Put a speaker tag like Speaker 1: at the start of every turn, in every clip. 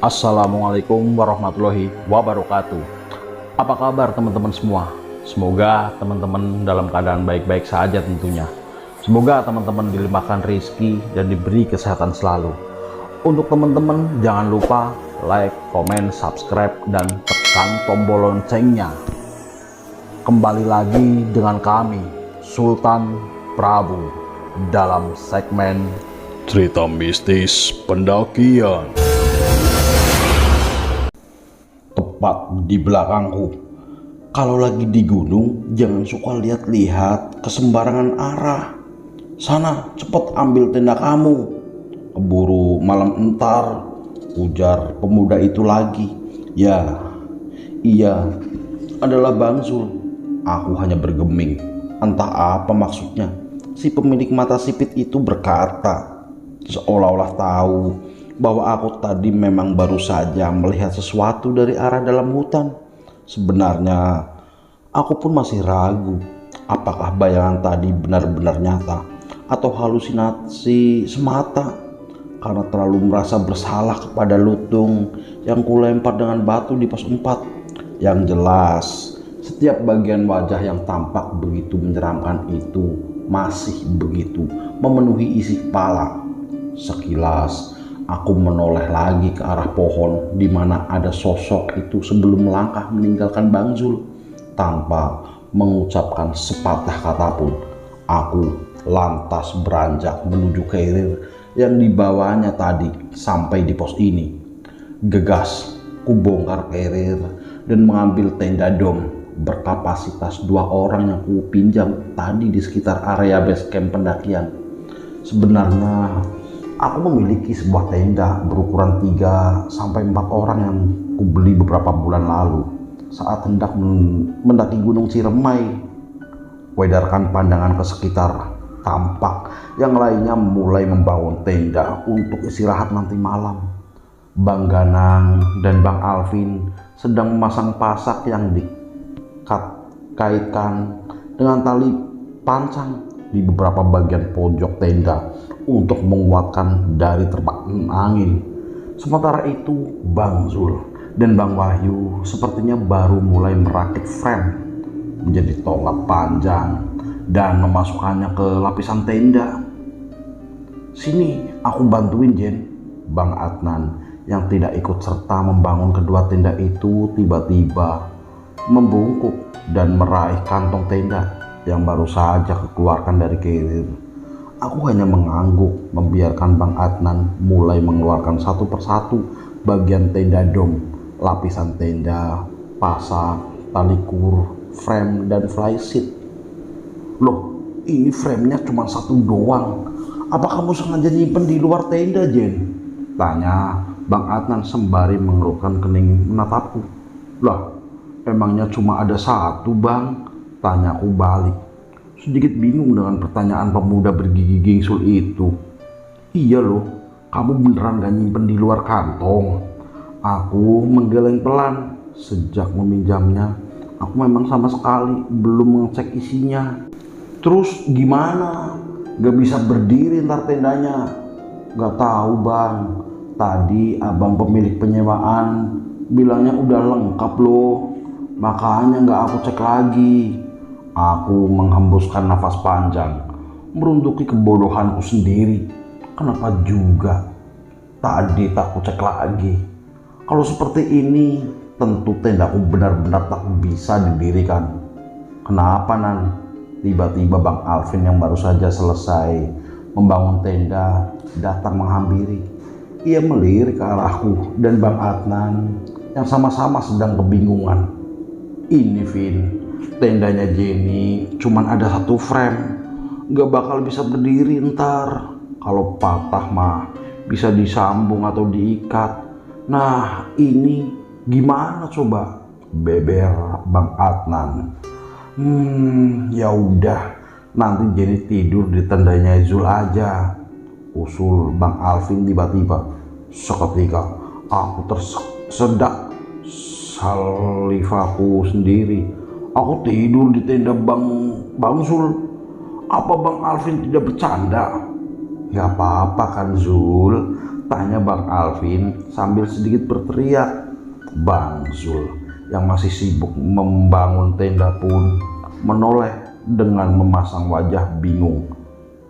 Speaker 1: Assalamualaikum warahmatullahi wabarakatuh. Apa kabar teman-teman semua? Semoga teman-teman dalam keadaan baik-baik saja tentunya. Semoga teman-teman dilimpahkan rezeki dan diberi kesehatan selalu. Untuk teman-teman jangan lupa like, komen, subscribe, dan tekan tombol loncengnya. Kembali lagi dengan kami, Sultan Prabu, dalam segmen Cerita Mistis Pendakian. Tepat di belakangku. Kalau lagi di gunung, jangan suka lihat-lihat ke sembarangan arah. Sana, cepat ambil tenda kamu. Keburu malam entar, ujar pemuda itu lagi. Ya, iya, adalah Bang Zul. Aku hanya bergeming. Entah apa maksudnya. Si pemilik mata sipit itu berkata, seolah-olah tahu bahwa aku tadi memang baru saja melihat sesuatu dari arah dalam hutan. Sebenarnya aku pun masih ragu apakah bayangan tadi benar-benar nyata atau halusinasi semata, karena terlalu merasa bersalah kepada lutung yang kulempar dengan batu di pos 4. Yang jelas setiap bagian wajah yang tampak begitu menyeramkan itu masih begitu memenuhi isi kepala. Sekilas aku menoleh lagi ke arah pohon di mana ada sosok itu sebelum melangkah meninggalkan Bang Zul. Tanpa mengucapkan sepatah kata pun, aku lantas beranjak menuju carrier yang dibawanya tadi sampai di pos ini. Gegas, ku bongkar carrier dan mengambil tenda dom berkapasitas 2 orang yang ku pinjam tadi di sekitar area base camp pendakian. Sebenarnya aku memiliki sebuah tenda berukuran 3-4 orang yang kubeli beberapa bulan lalu saat hendak mendaki Gunung Ciremai. Kuedarkan pandangan ke sekitar, tampak yang lainnya mulai membangun tenda untuk istirahat nanti malam. Bang Ganang dan Bang Alvin sedang memasang pasak yang dikaitkan dengan tali pancang di beberapa bagian pojok tenda untuk menguatkan dari terpakan angin. Sementara itu Bang Zul dan Bang Wahyu sepertinya baru mulai merakit frame menjadi tonggak panjang dan memasukkannya ke lapisan tenda. Sini aku bantuin, Jen. Bang Adnan yang tidak ikut serta membangun kedua tenda itu tiba-tiba membungkuk dan meraih kantong tenda yang baru saja keluarkan dari carrier. Aku hanya mengangguk membiarkan Bang Adnan mulai mengeluarkan satu persatu bagian tenda dom, lapisan tenda, pasak, tali kur, frame, dan flysheet. Loh, ini framenya cuma satu doang. Apa kamu sengaja nyimpen di luar tenda, Jen? Tanya Bang Adnan sembari mengerutkan kening menatapku. Lah, emangnya cuma ada satu, Bang? Tanyaku balik, sedikit bingung dengan pertanyaan pemuda bergigi gingsul itu. Iya loh, kamu beneran gak nyimpen di luar kantong? Aku menggeleng pelan. Sejak meminjamnya, aku memang sama sekali belum mengecek isinya. Terus gimana? Gak bisa berdiri ntar tendanya? Gak tahu, Bang. Tadi abang pemilik penyewaan bilangnya udah lengkap loh, makanya gak aku cek lagi. Aku menghembuskan nafas panjang, meruntuki kebodohanku sendiri. Kenapa juga tadi tak kucek lagi? Kalau seperti ini, tentu tendaku benar-benar tak bisa didirikan. Kenapa, Nan? Tiba-tiba Bang Alvin yang baru saja selesai membangun tenda datang menghampiri. Ia melirik ke arahku dan Bang Adnan yang sama-sama sedang kebingungan. Ini, Vin, tendanya Jenny cuman ada satu frame, gak bakal bisa berdiri ntar. Kalau patah mah bisa disambung atau diikat. Nah, ini gimana coba? Beber Bang Adnan. Ya udah, nanti Jenny tidur di tendanya Zul aja, usul Bang Alvin tiba-tiba. Seketika aku tersedak salivaku sendiri. Aku tidur di tenda Bang Zul. Apa Bang Alvin tidak bercanda? Gak apa-apa kan Zul, Tanya Bang Alvin sambil sedikit berteriak. Bang Zul yang masih sibuk membangun tenda pun menoleh dengan memasang wajah bingung.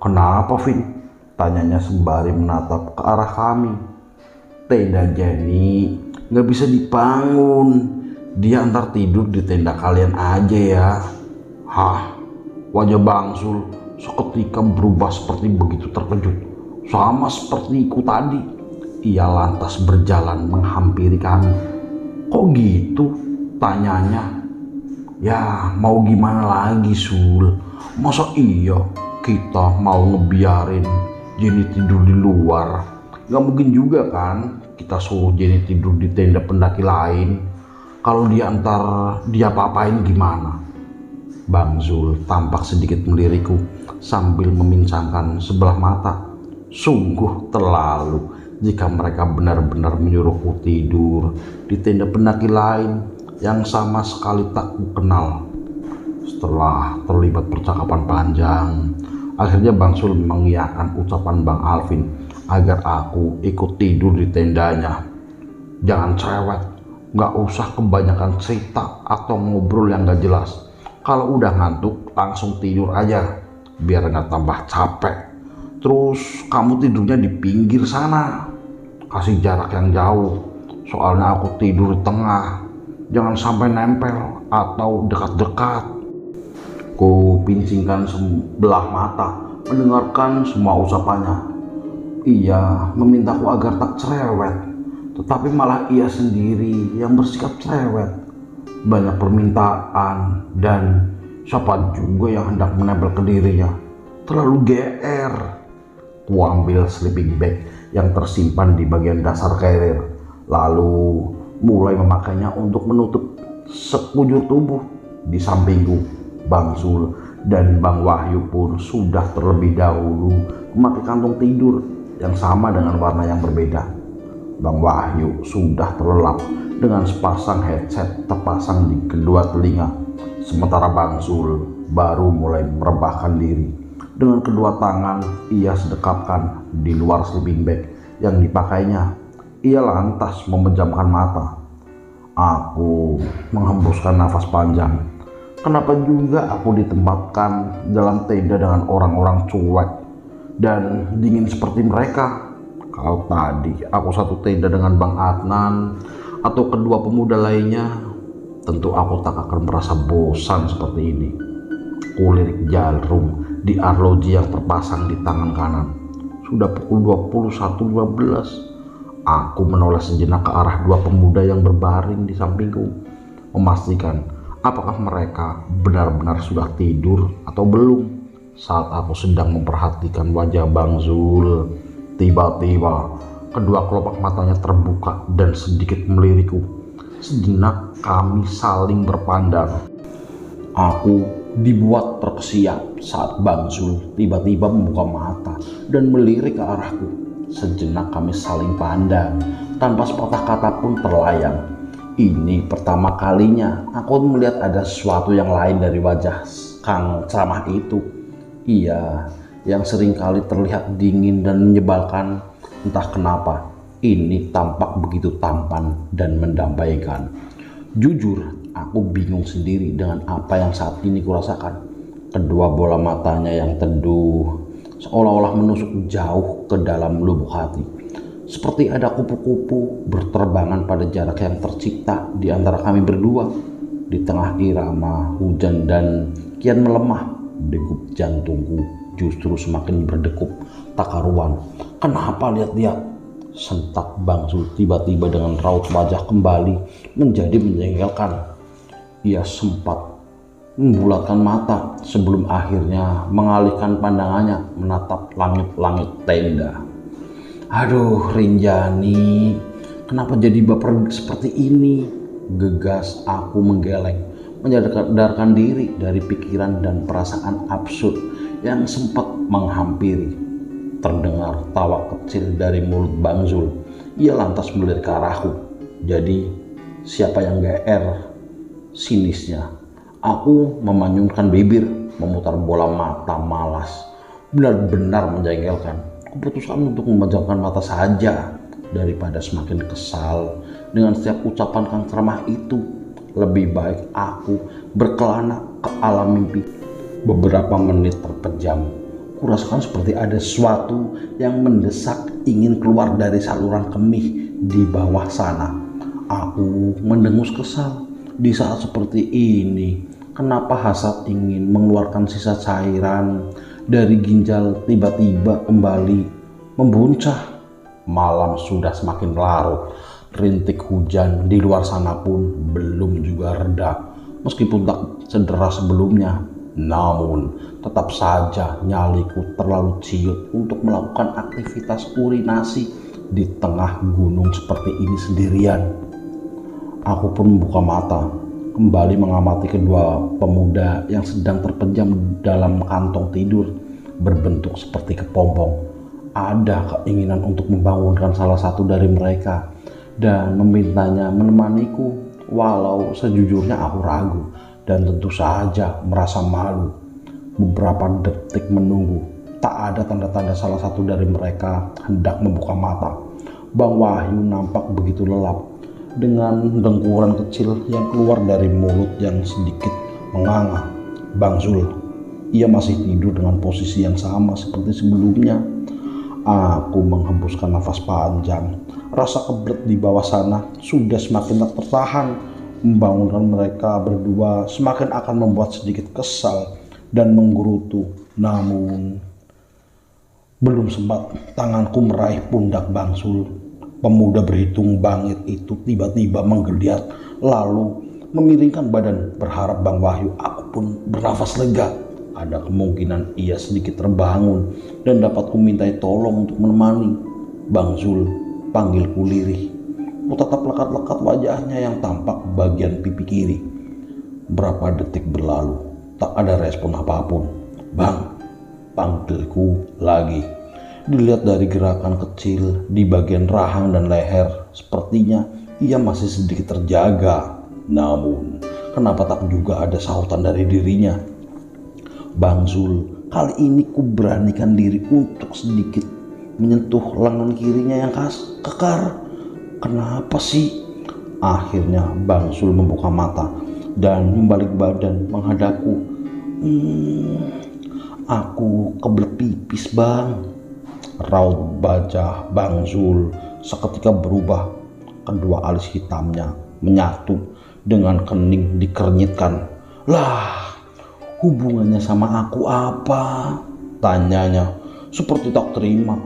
Speaker 1: Kenapa, Vin? Tanyanya sembari menatap ke arah kami. Tenda Jenny nggak bisa dibangun. Dia antar tidur di tenda kalian aja ya. Hah? Wajah Bang Zul seketika berubah seperti begitu terkejut. Sama sepertiku tadi. Ia lantas berjalan menghampiri kami. Kok gitu? Tanyanya. Ya mau gimana lagi Sul? Masa iya kita mau ngebiarin Jenny tidur di luar? Gak mungkin juga kan kita suruh Jenny tidur di tenda pendaki lain. Kalau dia apa-apain gimana? Bang Zul tampak sedikit melirikku sambil memincangkan sebelah mata. Sungguh terlalu jika mereka benar-benar menyuruhku tidur di tenda pendaki lain yang sama sekali tak kukenal. Setelah terlibat percakapan panjang, akhirnya Bang Zul mengiyakan ucapan Bang Alvin agar aku ikut tidur di tendanya. Jangan cerewet, gak usah kebanyakan cerita atau ngobrol yang gak jelas. Kalau udah ngantuk langsung tidur aja biar gak tambah capek. Terus kamu tidurnya di pinggir sana, kasih jarak yang jauh, soalnya aku tidur di tengah. Jangan sampai nempel atau dekat-dekat. Ku pincingkan sebelah mata mendengarkan semua ucapannya. Ia memintaku agar tak cerewet, tetapi malah ia sendiri yang bersikap cerewet. Banyak permintaan dan siapa juga yang hendak menempel ke dirinya. Terlalu GR. Ku ambil sleeping bag yang tersimpan di bagian dasar carrier, lalu mulai memakainya untuk menutup sekujur tubuh. Di sampingku, Bang Zul dan Bang Wahyu pun sudah terlebih dahulu memakai kantung tidur yang sama dengan warna yang berbeda. Bang Wahyu sudah terlelap dengan sepasang headset terpasang di kedua telinga, sementara Bang Zul baru mulai merebahkan diri. Dengan kedua tangan ia sedekapkan di luar sleeping bag yang dipakainya. Ia lantas memejamkan mata. Aku menghembuskan nafas panjang. Kenapa juga aku ditempatkan dalam tenda dengan orang-orang cuek dan dingin seperti mereka? Kalau tadi aku satu tenda dengan Bang Adnan atau kedua pemuda lainnya, tentu aku tak akan merasa bosan seperti ini. Kulirik jarum di arloji yang terpasang di tangan kanan. Sudah pukul 21.15. Aku menoleh sejenak ke arah dua pemuda yang berbaring di sampingku, memastikan apakah mereka benar-benar sudah tidur atau belum. Saat aku sedang memperhatikan wajah Bang Zul, tiba-tiba kedua kelopak matanya terbuka dan sedikit melirikku. Sejenak kami saling berpandang. Aku dibuat terkesiap saat Bang Zul tiba-tiba membuka mata dan melirik ke arahku. Sejenak kami saling pandang tanpa sepatah kata pun terlayang. Ini pertama kalinya aku melihat ada sesuatu yang lain dari wajah Kang Ceramah itu. Ia yang seringkali terlihat dingin dan menyebalkan, entah kenapa ini tampak begitu tampan dan mendamaikan. Jujur, aku bingung sendiri dengan apa yang saat ini kurasakan. Kedua bola matanya yang teduh seolah-olah menusuk jauh ke dalam lubuk hati. Seperti ada kupu-kupu berterbangan pada jarak yang tercipta di antara kami berdua. Di tengah irama hujan dan kian melemah, degup jantungku justru semakin berdegup tak karuan. Kenapa lihat-lihat? Sentak Bang Zul tiba-tiba dengan raut wajah kembali menjadi menjengkelkan. Ia sempat membulatkan mata sebelum akhirnya mengalihkan pandangannya menatap langit-langit tenda. Aduh Rinjani, kenapa jadi baper seperti ini? Gegas aku menggeleng, menyadarkan diri dari pikiran dan perasaan absurd yang sempat menghampiri. Terdengar tawa kecil dari mulut Bang Zul. Ia lantas melirik ke arahku. Jadi siapa yang GR? Sinisnya. Aku memanyunkan bibir, memutar bola mata malas. Benar-benar menjengkelkan. Keputusan untuk memejamkan mata saja daripada semakin kesal dengan setiap ucapan Kang Ceramah itu. Lebih baik aku berkelana ke alam mimpi. Beberapa menit terpejam, kurasakan seperti ada sesuatu yang mendesak ingin keluar dari saluran kemih di bawah sana. Aku mendengus kesal. Di saat seperti ini, kenapa hasrat ingin mengeluarkan sisa cairan dari ginjal tiba-tiba kembali membuncah? Malam sudah semakin larut. Rintik hujan di luar sana pun belum juga reda. Meskipun tak sederas sebelumnya, namun tetap saja nyaliku terlalu ciut untuk melakukan aktivitas urinasi di tengah gunung seperti ini sendirian. Aku pun membuka mata, kembali mengamati kedua pemuda yang sedang terpejam dalam kantong tidur berbentuk seperti kepompong. Ada keinginan untuk membangunkan salah satu dari mereka dan memintanya menemaniku, walau sejujurnya aku ragu dan tentu saja merasa malu. Beberapa detik menunggu, tak ada tanda-tanda salah satu dari mereka hendak membuka mata. Bang Wahyu nampak begitu lelap dengan dengkuran kecil yang keluar dari mulut yang sedikit menganga. Bang Zul, ia masih tidur dengan posisi yang sama seperti sebelumnya. Aku menghembuskan nafas panjang. Rasa kebelet di bawah sana sudah semakin tak tertahan. Membangunkan mereka berdua semakin akan membuat sedikit kesal dan menggerutu. Namun belum sempat tanganku meraih pundak Bang Zul, pemuda berhitung bangit itu tiba-tiba menggeliat lalu memiringkan badan. Berharap Bang Wahyu, aku pun bernafas lega. Ada kemungkinan ia sedikit terbangun dan dapat kumintai tolong untuk menemani. Bang Zul, panggilku lirih. Ku tatap lekat-lekat wajahnya yang tampak bagian pipi kiri. Berapa detik berlalu, tak ada respon apapun. Bang, panggilku lagi. Dilihat dari gerakan kecil di bagian rahang dan leher, sepertinya ia masih sedikit terjaga. Namun, kenapa tak juga ada sahutan dari dirinya? Bang Zul, kali ini ku beranikan diri untuk sedikit menyentuh lengan kirinya yang kekar. Kenapa sih? Akhirnya Bang Zul membuka mata dan membalik badan menghadapku. Aku kebelet pipis Bang. Raut wajah Bang Zul seketika berubah. Kedua alis hitamnya menyatu dengan kening dikernyitkan. Lah, hubungannya sama aku apa? Tanyanya seperti tak terima.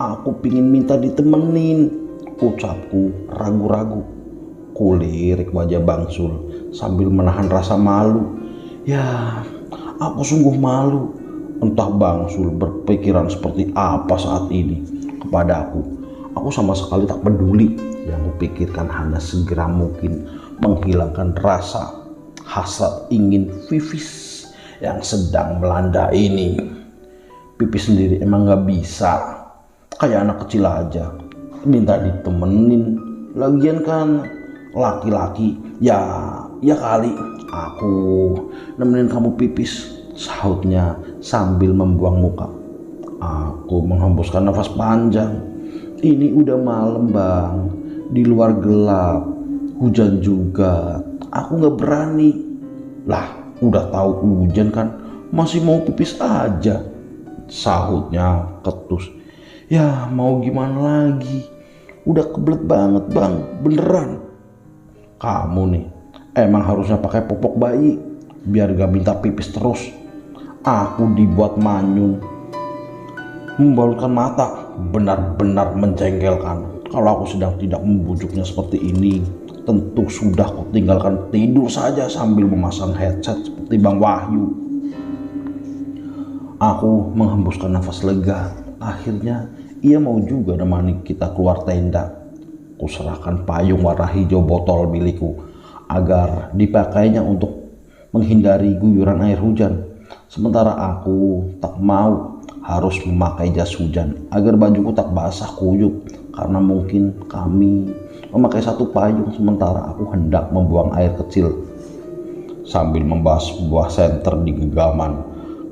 Speaker 1: Aku pingin minta ditemenin, ucapku ragu-ragu. Kulirik wajah Bang Zul sambil menahan rasa malu. Ya, aku sungguh malu. Entah Bang Zul berpikiran seperti apa saat ini kepada aku. Aku sama sekali tak peduli. Yang kupikirkan hanya segera mungkin menghilangkan rasa hasrat ingin pipis yang sedang melanda ini. Pipis sendiri emang gak bisa, kayak anak kecil aja minta ditemenin. Lagian kan laki-laki, ya kali aku nemenin kamu pipis, sahutnya sambil membuang muka. Aku menghembuskan nafas panjang. Ini udah malam Bang, di luar gelap, hujan juga. Aku gak berani. Lah, udah tahu hujan kan, masih mau pipis aja, sahutnya ketus. Ya mau gimana lagi, udah kebelet banget Bang, beneran. Kamu nih emang harusnya pakai popok bayi biar gak minta pipis terus. Aku dibuat manyun, membalutkan mata, benar-benar menjengkelkan. Kalau aku sedang tidak membujuknya seperti ini, tentu sudah kutinggalkan tidur saja sambil memasang headset seperti Bang Wahyu. Aku menghembuskan nafas lega. Akhirnya ia mau juga nemani kita keluar tenda. Kuserahkan payung warna hijau botol milikku agar dipakainya untuk menghindari guyuran air hujan. Sementara aku tak mau harus memakai jas hujan agar bajuku tak basah kuyup, karena mungkin kami memakai satu payung sementara aku hendak membuang air kecil. Sambil membahas sebuah senter di genggaman,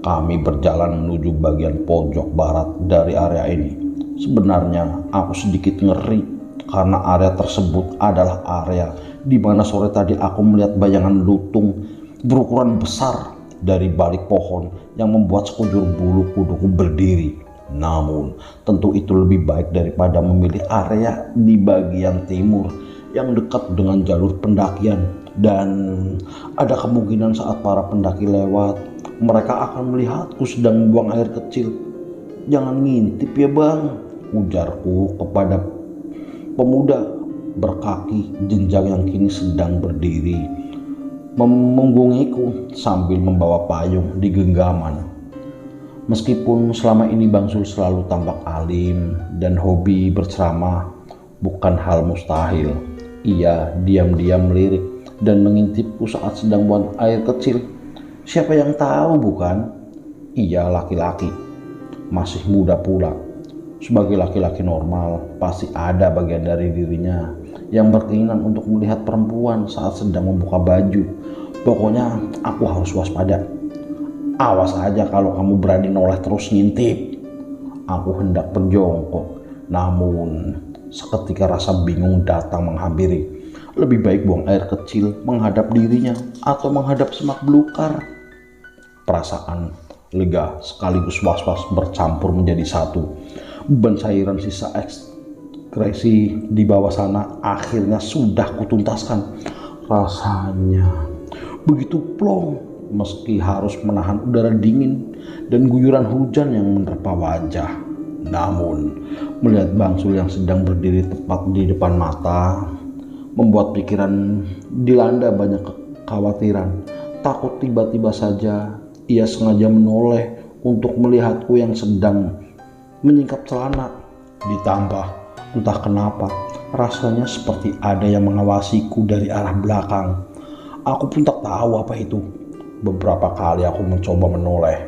Speaker 1: kami berjalan menuju bagian pojok barat dari area ini. Sebenarnya aku sedikit ngeri karena area tersebut adalah area di mana sore tadi aku melihat bayangan lutung berukuran besar dari balik pohon yang membuat sekujur bulu kuduku berdiri. Namun tentu itu lebih baik daripada memilih area di bagian timur yang dekat dengan jalur pendakian, dan ada kemungkinan saat para pendaki lewat mereka akan melihatku sedang membuang air kecil. "Jangan ngintip ya bang," ujarku kepada pemuda berkaki jenjang yang kini sedang berdiri memunggungiku sambil membawa payung di genggaman. Meskipun selama ini Bang Zul selalu tampak alim dan hobi berceramah bukan hal mustahil, ia diam-diam melirik dan mengintipku saat sedang buang air kecil. Siapa yang tahu bukan? Ia laki-laki, masih muda pula. Sebagai laki-laki normal, pasti ada bagian dari dirinya yang berkeinginan untuk melihat perempuan saat sedang membuka baju. Pokoknya aku harus waspada. "Awas aja kalau kamu berani noleh terus ngintip." Aku hendak berjongkok, namun seketika rasa bingung datang menghampiri. Lebih baik buang air kecil menghadap dirinya atau menghadap semak belukar. Perasaan lega sekaligus was-was bercampur menjadi satu. Beban cairan sisa ekskresi di bawah sana akhirnya sudah kutuntaskan. Rasanya begitu plong meski harus menahan udara dingin dan guyuran hujan yang menerpa wajah. Namun melihat Bang Zul yang sedang berdiri tepat di depan mata membuat pikiran dilanda banyak kekhawatiran. Takut tiba-tiba saja ia sengaja menoleh untuk melihatku yang sedang menyingkap celana. Ditambah entah kenapa rasanya seperti ada yang mengawasiku dari arah belakang. Aku pun tak tahu apa itu. Beberapa kali aku mencoba menoleh,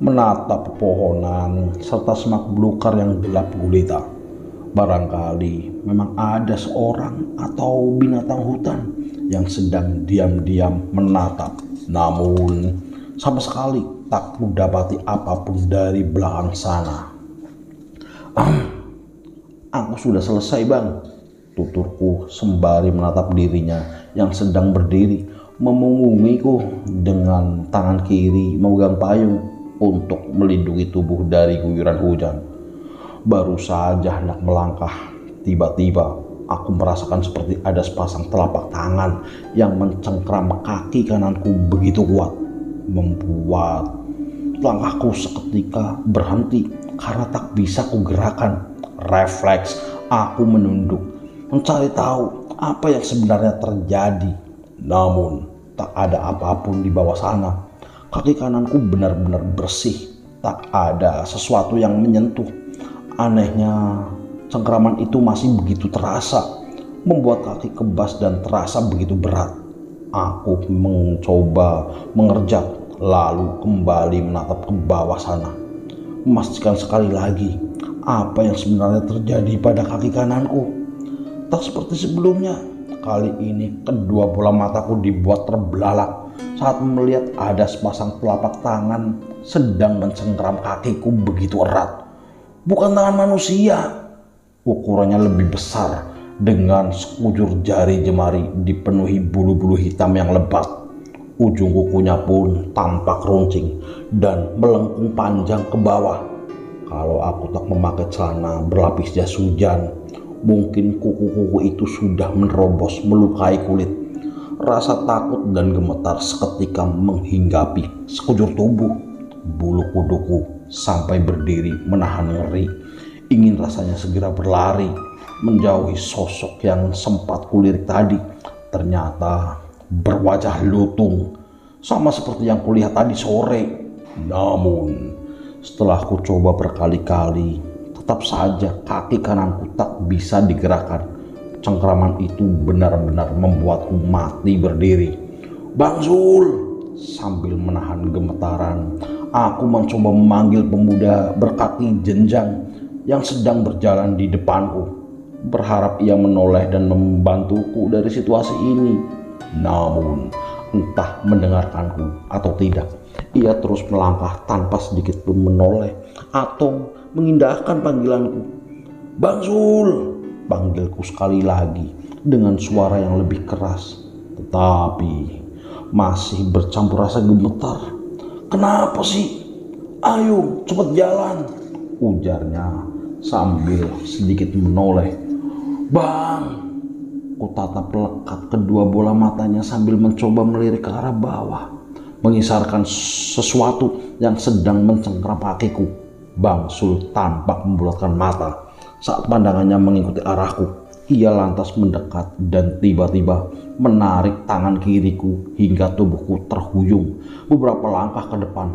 Speaker 1: menatap pepohonan serta semak belukar yang gelap gulita. Barangkali memang ada seorang atau binatang hutan yang sedang diam-diam menatap. Namun sama sekali tak kudapati apapun dari belakang sana. "Aku sudah selesai bang," tuturku sembari menatap dirinya yang sedang berdiri memunggungiku dengan tangan kiri memegang payung untuk melindungi tubuh dari guyuran hujan. Baru saja hendak melangkah, tiba-tiba aku merasakan seperti ada sepasang telapak tangan yang mencengkram kaki kananku begitu kuat, membuat langkahku seketika berhenti karena tak bisa kugerakkan. Refleks aku menunduk, mencari tahu apa yang sebenarnya terjadi. Namun tak ada apapun di bawah sana. Kaki kananku benar-benar bersih, tak ada sesuatu yang menyentuh. Anehnya, cengkraman itu masih begitu terasa, membuat kaki kebas dan terasa begitu berat. Aku mencoba mengerjak, lalu kembali menatap ke bawah sana, memastikan sekali lagi apa yang sebenarnya terjadi pada kaki kananku. Tak seperti sebelumnya, kali ini kedua bola mataku dibuat terbelalak saat melihat ada sepasang telapak tangan sedang mencengkram kakiku begitu erat. Bukan tangan manusia, ukurannya lebih besar dengan sekujur jari jemari dipenuhi bulu-bulu hitam yang lebat. Ujung kukunya pun tampak runcing dan melengkung panjang ke bawah. Kalau aku tak memakai celana berlapis jas hujan, mungkin kuku-kuku itu sudah menerobos melukai kulit. Rasa takut dan gemetar seketika menghinggapi sekujur tubuh. Bulu kuduku sampai berdiri menahan ngeri. Ingin rasanya segera berlari, menjauhi sosok yang sempat kulirik tadi. Ternyata berwajah lutung, sama seperti yang kulihat tadi sore. Namun setelah ku coba berkali-kali, tetap saja kaki kananku tak bisa digerakkan. Cengkraman itu benar-benar membuatku mati berdiri. "Bang Zul!" Sambil menahan gemetaran, aku mencoba memanggil pemuda berkaki jenjang yang sedang berjalan di depanku, berharap ia menoleh dan membantuku dari situasi ini. Namun entah mendengarkanku atau tidak, ia terus melangkah tanpa sedikit pun menoleh atau mengindahkan panggilanku. "Bang Zul," panggilku sekali lagi dengan suara yang lebih keras, tetapi masih bercampur rasa gemetar. "Kenapa sih? Ayo cepet jalan," ujarnya sambil sedikit menoleh. "Bang," ku tatap lekat kedua bola matanya sambil mencoba melirik ke arah bawah, mengisarkan sesuatu yang sedang mencengkram kakiku. Bang Sul tampak membulatkan mata saat pandangannya mengikuti arahku. Ia lantas mendekat dan tiba-tiba menarik tangan kiriku hingga tubuhku terhuyung beberapa langkah ke depan.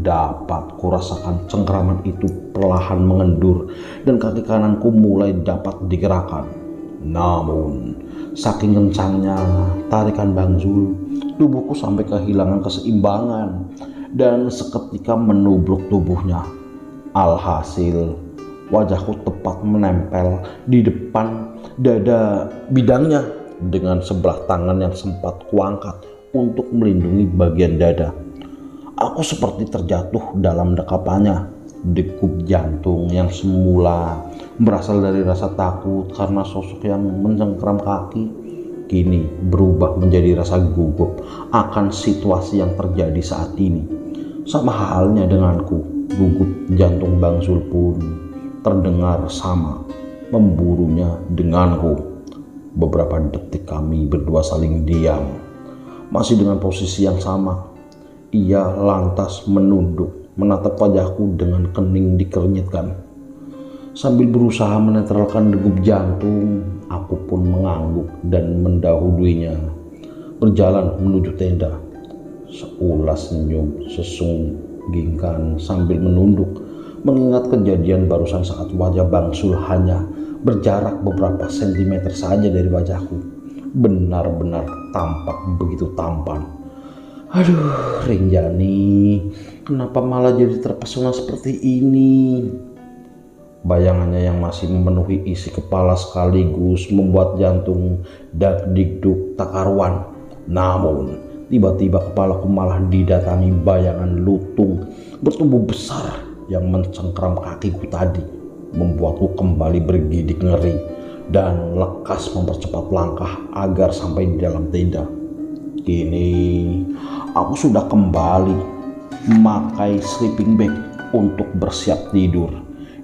Speaker 1: Dapat kurasakan cengkraman itu perlahan mengendur dan kaki kananku mulai dapat digerakkan. Namun, saking kencangnya tarikan Bang Zul, tubuhku sampai kehilangan keseimbangan dan seketika menubruk tubuhnya. Alhasil, wajahku tepat menempel di depan dada bidangnya dengan sebelah tangan yang sempat kuangkat untuk melindungi bagian dada. Aku seperti terjatuh dalam dekapannya. Degup jantung yang semula berasal dari rasa takut karena sosok yang mencengkram kaki kini berubah menjadi rasa gugup akan situasi yang terjadi saat ini. Sama halnya denganku, gugup jantung Bang Zul pun terdengar sama memburunya denganku. Beberapa detik kami berdua saling diam, masih dengan posisi yang sama. Ia lantas menunduk menatap wajahku dengan kening dikenyitkan. Sambil berusaha menetralkan degup jantung, aku pun mengangguk dan mendahuluinya berjalan menuju tenda. Seulas senyum sesunggingkan sambil menunduk, mengingat kejadian barusan saat wajah Bang Sul hanya berjarak beberapa sentimeter saja dari wajahku. Benar-benar tampak begitu tampan. Aduh, Rinjani, kenapa malah jadi terpesona seperti ini? Bayangannya yang masih memenuhi isi kepala sekaligus membuat jantung dak-dikduk tak karuan. Namun, tiba-tiba kepalaku malah didatangi bayangan lutung bertubuh besar yang mencengkram kakiku tadi, membuatku kembali bergidik ngeri dan lekas mempercepat langkah agar sampai di dalam tenda. Kini aku sudah kembali memakai sleeping bag untuk bersiap tidur.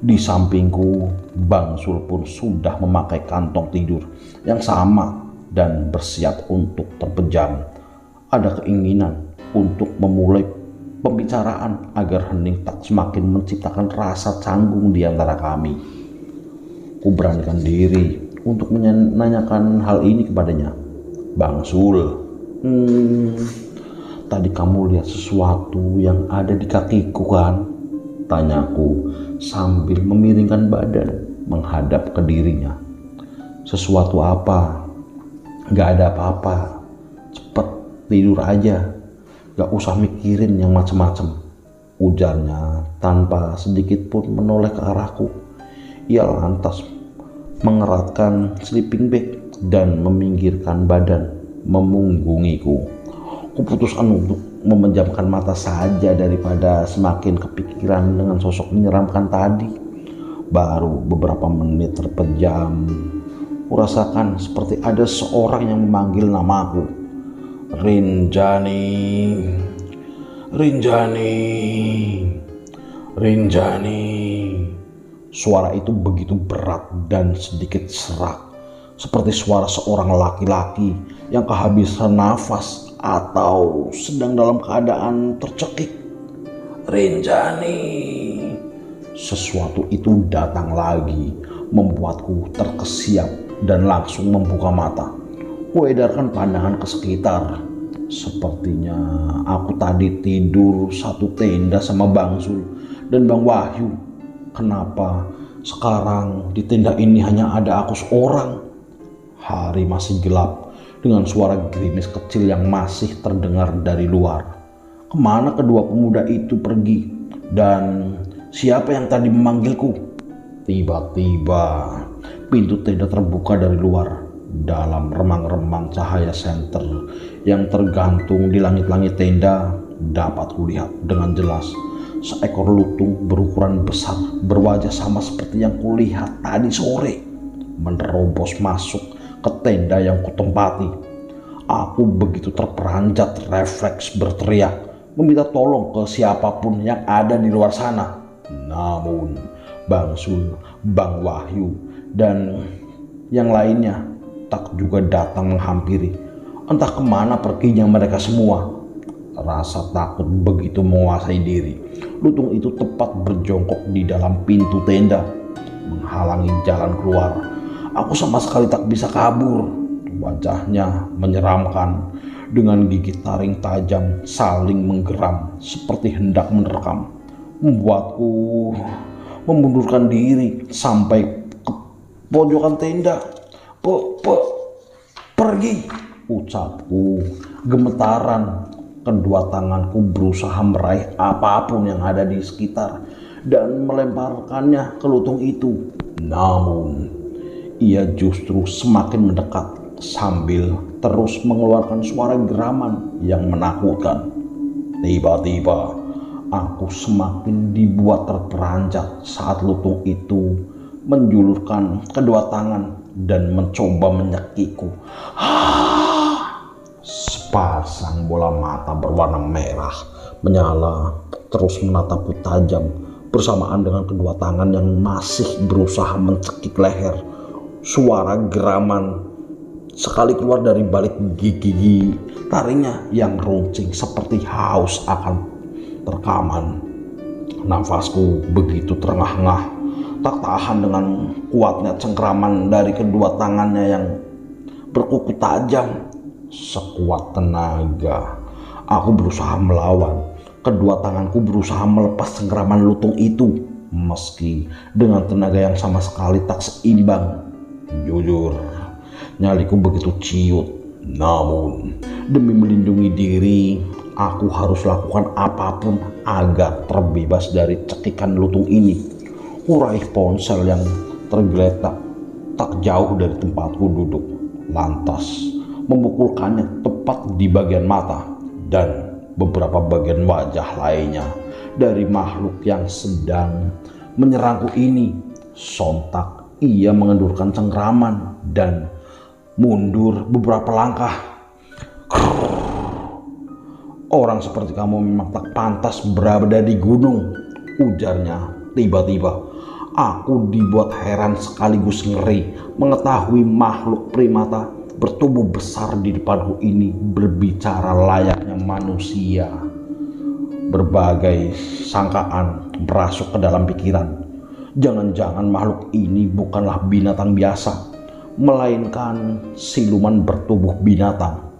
Speaker 1: Di sampingku, Bang Sul pun sudah memakai kantong tidur yang sama dan bersiap untuk terpejam. Ada keinginan untuk memulai pembicaraan agar hening tak semakin menciptakan rasa canggung di antara kami. Ku beranikan diri untuk menanyakan hal ini kepadanya. "Bang Sul, tadi kamu lihat sesuatu yang ada di kakiku kan?" tanyaku sambil memiringkan badan menghadap ke dirinya. "Sesuatu apa?" "Gak ada apa-apa, cepet tidur aja, gak usah mikirin yang macem-macem," ujarnya tanpa sedikit pun menoleh ke arahku. Ia lantas mengeratkan sleeping bag dan meminggirkan badan memunggungiku. Kuputuskan untuk memejamkan mata saja daripada semakin kepikiran dengan sosok menyeramkan tadi. Baru beberapa menit terpejam, kurasakan seperti ada seorang yang memanggil namaku. "Rinjani, Rinjani, Rinjani." Suara itu begitu berat dan sedikit serak, seperti suara seorang laki-laki yang kehabisan nafas atau sedang dalam keadaan tercekik. "Rinjani." Sesuatu itu datang lagi, membuatku terkesiap dan langsung membuka mata. Kuedarkan pandangan ke sekitar. Sepertinya aku tadi tidur satu tenda sama Bang Zul dan Bang Wahyu. Kenapa sekarang di tenda ini hanya ada aku seorang? Hari masih gelap dengan suara gerimis kecil yang masih terdengar dari luar. Kemana kedua pemuda itu pergi? Dan siapa yang tadi memanggilku? Tiba-tiba pintu tenda terbuka dari luar. Dalam remang-remang cahaya senter yang tergantung di langit-langit tenda, dapat kulihat dengan jelas Seekor lutung berukuran besar, berwajah sama seperti yang kulihat tadi sore, menerobos masuk ke tenda yang kutempati. Aku begitu terperanjat refleks berteriak, meminta tolong ke siapapun yang ada di luar sana. Namun Bang Sul, Bang Wahyu, dan yang lainnya tak juga datang menghampiri. Entah kemana perginya mereka semua. Rasa takut begitu menguasai diri. Lutung itu tepat berjongkok di dalam pintu tenda, menghalangi jalan keluar. Aku sama sekali tak bisa kabur. Wajahnya menyeramkan, dengan gigi taring tajam saling menggeram seperti hendak menerkam, membuatku memundurkan diri sampai ke pojokan tenda. Pergi, ucapku gemetaran. Kedua tanganku berusaha meraih apapun yang ada di sekitar dan melemparkannya ke lutung itu. Namun ia justru semakin mendekat sambil terus mengeluarkan suara geraman yang menakutkan. Tiba-tiba aku semakin dibuat terperanjat saat lutung itu menjulurkan kedua tangan dan mencoba menyekiku. Sepasang bola mata berwarna merah menyala terus menatapku tajam, bersamaan dengan kedua tangan yang masih berusaha mencekik leher. Suara geraman sekali keluar dari balik gigi taringnya yang runcing seperti haus akan terkaman. Nafasku begitu terengah-engah, tak tahan dengan kuatnya cengkraman dari kedua tangannya yang berkuku tajam. Sekuat tenaga aku berusaha melawan. Kedua tanganku berusaha melepas cengkraman lutung itu, meski dengan tenaga yang sama sekali tak seimbang. Jujur, nyaliku begitu ciut. Namun demi melindungi diri, aku harus lakukan apapun agar terbebas dari cekikan lutung ini. Kuraih ponsel yang tergeletak tak jauh dari tempatku duduk, lantas memukulkannya tepat di bagian mata dan beberapa bagian wajah lainnya dari makhluk yang sedang menyerangku ini. Sontak ia mengendurkan cengkraman dan mundur beberapa langkah. Orang seperti kamu memang tak pantas berada di gunung, ujarnya. Tiba-tiba aku dibuat heran sekaligus ngeri mengetahui makhluk primata bertubuh besar di depanku ini berbicara layaknya manusia. Berbagai sangkaan merasuk ke dalam pikiran. Jangan-jangan makhluk ini bukanlah binatang biasa, melainkan siluman bertubuh binatang,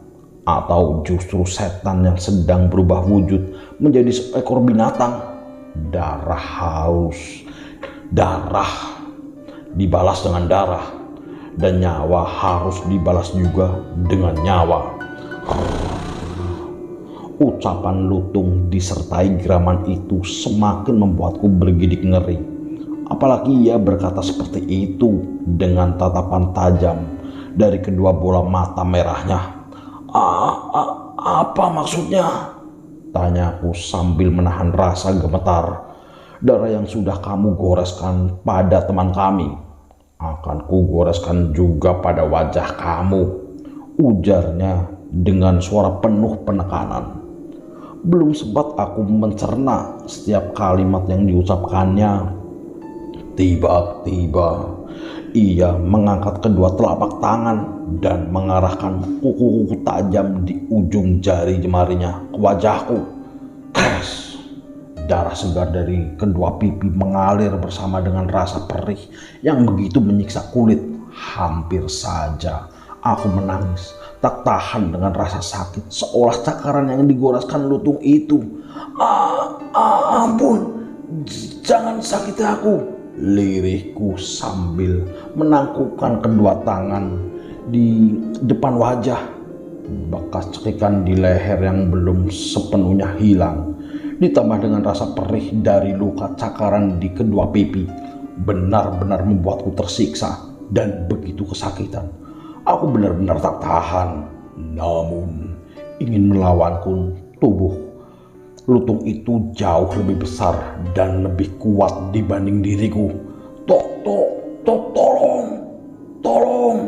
Speaker 1: atau justru setan yang sedang berubah wujud menjadi seekor binatang. Darah haus, darah dibalas dengan darah, dan nyawa harus dibalas juga dengan nyawa. Ucapan lutung disertai geraman itu semakin membuatku bergidik ngeri. Apalagi ia berkata seperti itu dengan tatapan tajam dari kedua bola mata merahnya. Apa maksudnya? Tanyaku sambil menahan rasa gemetar. Darah yang sudah kamu goreskan pada teman kami akan kugoreskan juga pada wajah kamu, ujarnya dengan suara penuh penekanan. Belum sempat aku mencerna setiap kalimat yang diucapkannya, tiba-tiba ia mengangkat kedua telapak tangan dan mengarahkan kuku-kuku tajam di ujung jari jemarinya ke wajahku. Tes! Darah segar dari kedua pipi mengalir bersama dengan rasa perih yang begitu menyiksa kulit. Hampir saja aku menangis, tak tahan dengan rasa sakit seolah cakaran yang digoreskan lutung itu. Ampun, jangan sakiti aku, lirihku sambil menangkupkan kedua tangan di depan wajah. Bekas cekikan di leher yang belum sepenuhnya hilang, ditambah dengan rasa perih dari luka cakaran di kedua pipi, benar-benar membuatku tersiksa dan begitu kesakitan. Aku benar-benar tak tahan, namun ingin melawanku. Tubuh Lutung itu jauh lebih besar dan lebih kuat dibanding diriku. Tolong, tolong.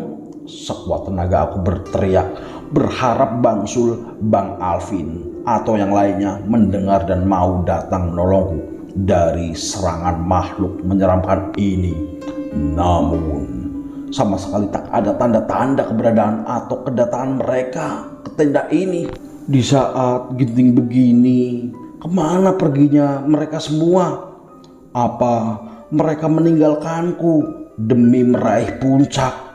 Speaker 1: Sekuat tenaga aku berteriak, berharap Bang Sul, Bang Alvin, atau yang lainnya mendengar dan mau datang menolongku dari serangan makhluk menyeramkan ini. Namun sama sekali tak ada tanda-tanda keberadaan atau kedatangan mereka ke tenda ini. Di saat genting begini, kemana perginya mereka semua? Apa mereka meninggalkanku demi meraih puncak?